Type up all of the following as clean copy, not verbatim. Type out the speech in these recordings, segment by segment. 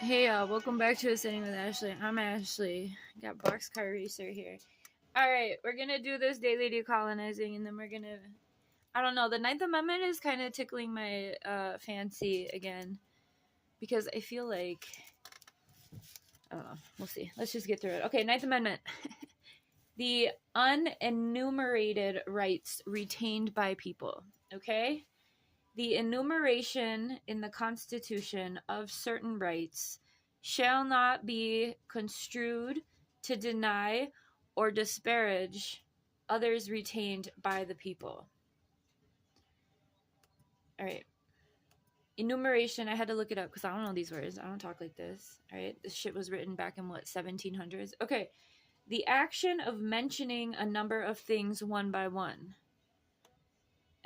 Hey, welcome back to Ascending with Ashley. I'm Ashley. Got Boxcar Racer here. Alright, we're gonna do this daily decolonizing, and then we're gonna... I don't know, the Ninth Amendment is kind of tickling my fancy again. Because I feel like... I don't know, we'll see. Let's just get through it. Okay, Ninth Amendment. The unenumerated rights retained by people. Okay? The enumeration in the Constitution of certain rights shall not be construed to deny or disparage others retained by the people. All right. Enumeration, I had to look it up because I don't know these words. I don't talk like this. All right. This shit was written back in, what, 1700s? Okay. The action of mentioning a number of things one by one.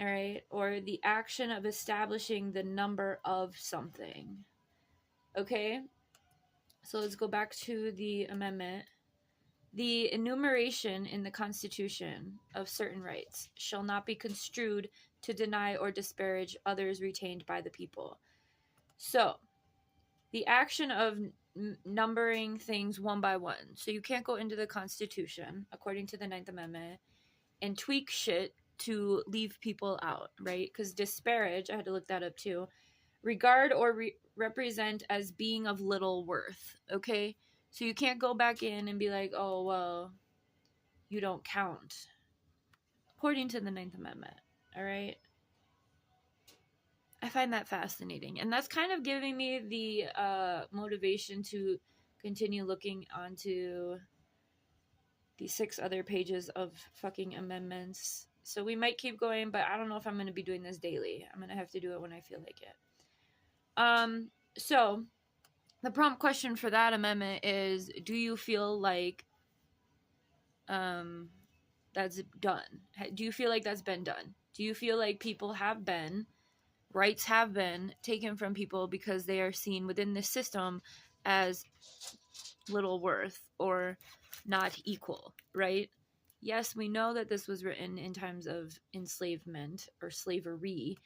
All right. Or the action of establishing the number of something. Okay. So let's go back to the amendment. The enumeration in the Constitution of certain rights shall not be construed to deny or disparage others retained by the people. So, the action of numbering things one by one. So you can't go into the Constitution, according to the Ninth Amendment, and tweak shit to leave people out, right? Because disparage, I had to look that up too, regard or represent as being of little worth, okay? So you can't go back in and be like, oh, well, you don't count, according to the Ninth Amendment, all right? I find that fascinating. And that's kind of giving me the motivation to continue looking onto the 6 other pages of fucking amendments. So we might keep going, but I don't know if I'm going to be doing this daily. I'm going to have to do it when I feel like it. So the prompt question for that amendment is, do you feel like that's done? Do you feel like that's been done? Do you feel like rights have been taken from people because they are seen within the system as little worth or not equal, right? Yes, we know that this was written in times of enslavement or slavery,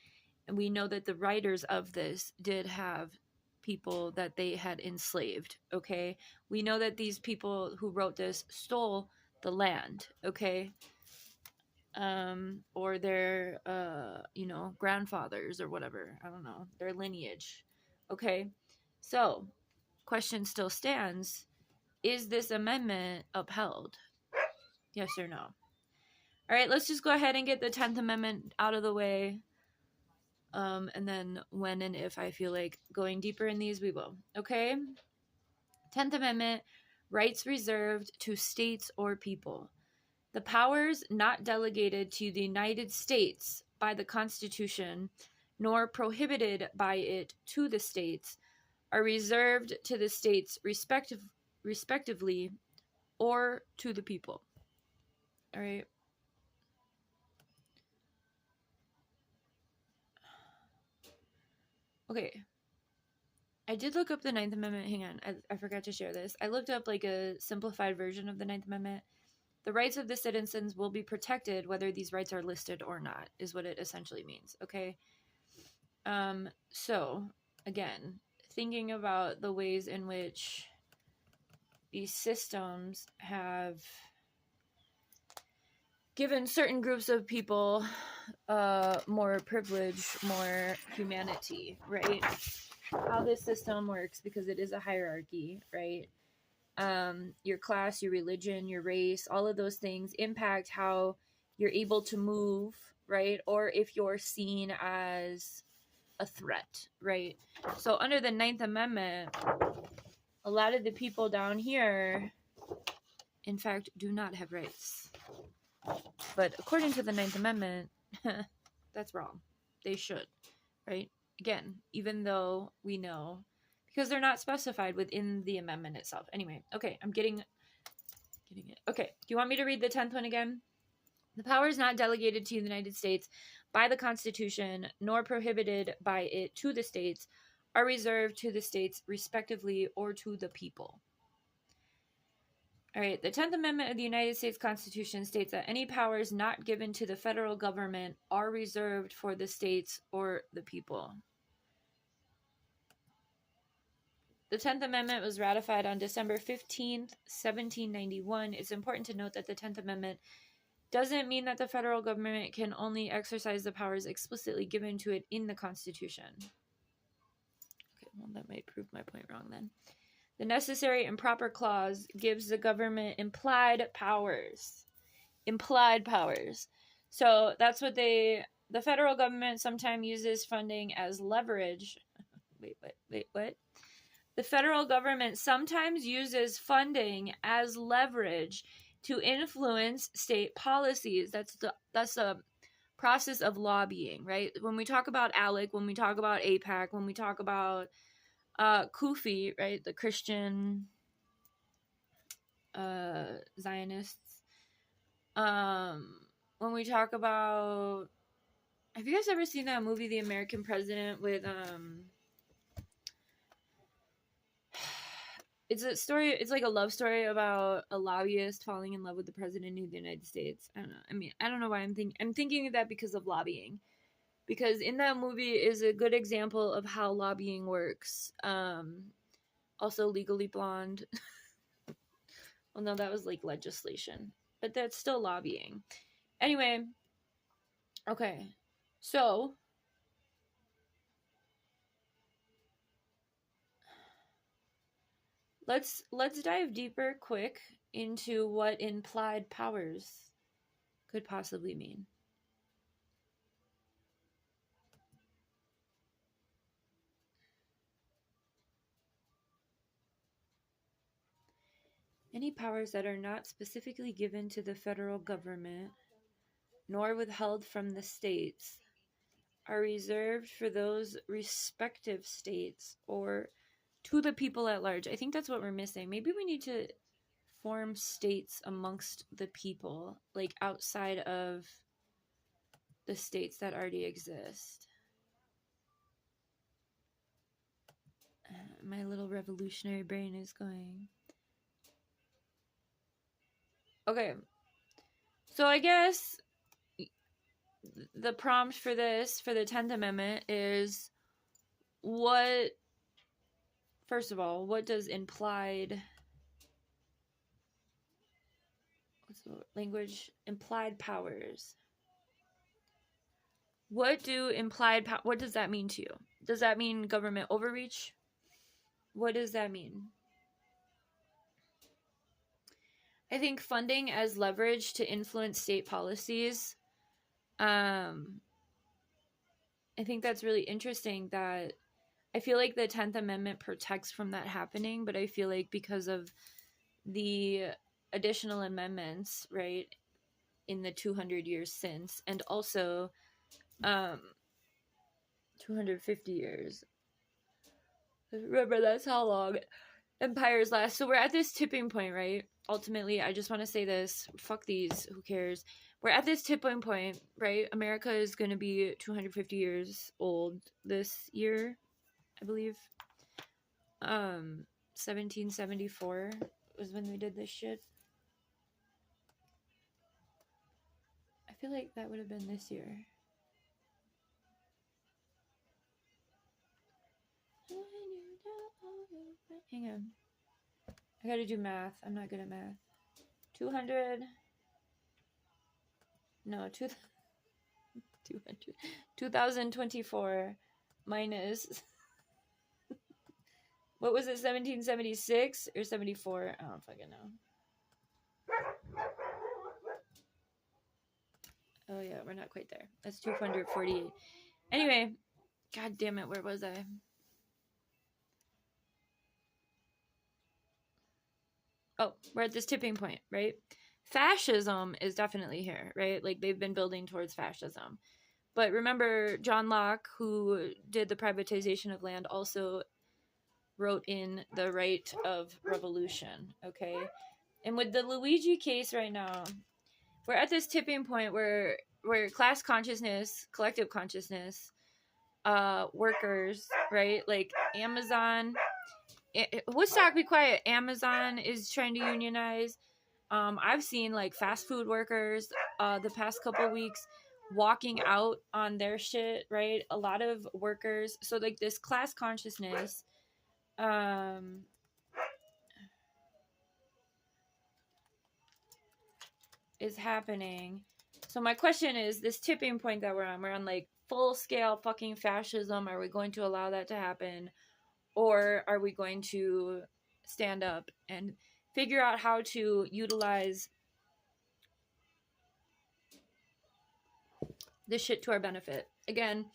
and we know that the writers of this did have people that they had enslaved, okay? We know that these people who wrote this stole the land, okay? Or their, grandfathers or whatever. I don't know. Their lineage, okay? So, question still stands. Is this amendment upheld? Yes or no? All right, let's just go ahead and get the 10th Amendment out of the way. And then when and if I feel like going deeper in these, we will. Okay? 10th Amendment, rights reserved to states or people. The powers not delegated to the United States by the Constitution, nor prohibited by it to the states, are reserved to the states respectively or to the people. All right. Okay. I did look up the Ninth Amendment. Hang on. I forgot to share this. I looked up like a simplified version of the Ninth Amendment. The rights of the citizens will be protected whether these rights are listed or not, is what it essentially means. Okay. So again, thinking about the ways in which these systems have given certain groups of people more privilege, more humanity, right? How this system works, because it is a hierarchy, right? Your class, your religion, your race, all of those things impact how you're able to move, right? Or if you're seen as a threat, right? So under the Ninth Amendment, a lot of the people down here, in fact, do not have rights. But according to the Ninth Amendment, that's wrong. They should, right? Again, even though we know, because they're not specified within the amendment itself. Anyway, okay, I'm getting it. Okay, do you want me to read the 10th one again? The powers not delegated to the United States by the Constitution, nor prohibited by it to the states, are reserved to the states respectively or to the people. All right, the 10th Amendment of the United States Constitution states that any powers not given to the federal government are reserved for the states or the people. The 10th Amendment was ratified on December 15th, 1791. It's important to note that the 10th Amendment doesn't mean that the federal government can only exercise the powers explicitly given to it in the Constitution. Okay, well, that might prove my point wrong then. The necessary and proper clause gives the government implied powers. Implied powers. So that's what the federal government sometimes uses funding as leverage. Wait, what? The federal government sometimes uses funding as leverage to influence state policies. That's the process of lobbying, right? When we talk about ALEC, when we talk about AIPAC, when we talk about CUFI, right, the Christian Zionists. When we talk about, have you guys ever seen that movie, The American President, with it's a story, it's like a love story about a lobbyist falling in love with the president of the United States. I don't know. I mean, I don't know why I'm thinking of that because of lobbying. Because in that movie is a good example of how lobbying works. Also Legally Blonde. Well, no, that was like legislation. But that's still lobbying. Anyway. Okay. So. Let's dive deeper quick into what implied powers could possibly mean. Any powers that are not specifically given to the federal government, nor withheld from the states, are reserved for those respective states or to the people at large. I think that's what we're missing. Maybe we need to form states amongst the people, like outside of the states that already exist. My little revolutionary brain is going. Okay. So I guess the prompt for this, for the 10th Amendment, is first of all, what does implied, what's the language? Implied powers. What does that mean to you? Does that mean government overreach? What does that mean? I think funding as leverage to influence state policies. I think that's really interesting that I feel like the 10th Amendment protects from that happening, but I feel like because of the additional amendments, right, in the 200 years since, and also 250 years. Remember, that's how long empires last. So we're at this tipping point, right? Ultimately, I just want to say this. Fuck these. Who cares? We're at this tipping point, right? America is going to be 250 years old this year, I believe. 1774 was when we did this shit. I feel like that would have been this year. Hang on. I gotta do math. I'm not good at math. 2024 minus, what was it, 1776 or 74? I don't fucking know. Oh yeah, we're not quite there. That's 248. Anyway, god damn it, where was I? Oh, we're at this tipping point, right? Fascism is definitely here, right? Like, they've been building towards fascism. But remember, John Locke, who did the privatization of land, also wrote in the right of revolution, okay? And with the Luigi case right now, we're at this tipping point where class consciousness, collective consciousness, workers, right? Like Amazon... Woodstock, be quiet. Amazon is trying to unionize. I've seen like fast food workers the past couple weeks walking out on their shit, right? A lot of workers. So like this class consciousness is happening. So my question is, this tipping point that we're on like full scale fucking fascism. Are we going to allow that to happen? Or are we going to stand up and figure out how to utilize this shit to our benefit? Again,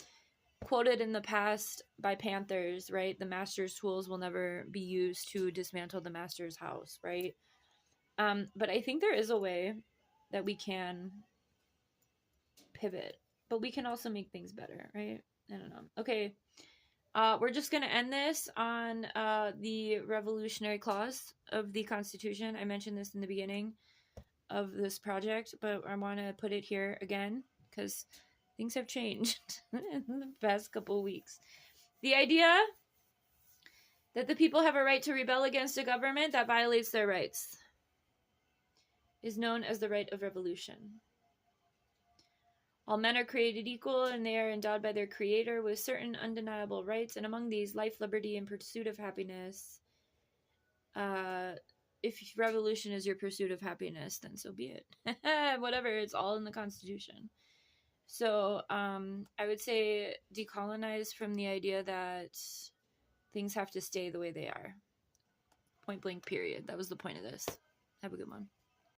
quoted in the past by Panthers, right? The master's tools will never be used to dismantle the master's house, right? But I think there is a way that we can pivot, but we can also make things better, right? I don't know. Okay. We're just going to end this on the revolutionary clause of the Constitution. I mentioned this in the beginning of this project, but I want to put it here again because things have changed in the past couple weeks. The idea that the people have a right to rebel against a government that violates their rights is known as the right of revolution. All men are created equal, and they are endowed by their Creator with certain undeniable rights, and among these, life, liberty, and pursuit of happiness. If revolution is your pursuit of happiness, then so be it. Whatever, it's all in the Constitution. So I would say decolonize from the idea that things have to stay the way they are. Point blank, period. That was the point of this. Have a good one.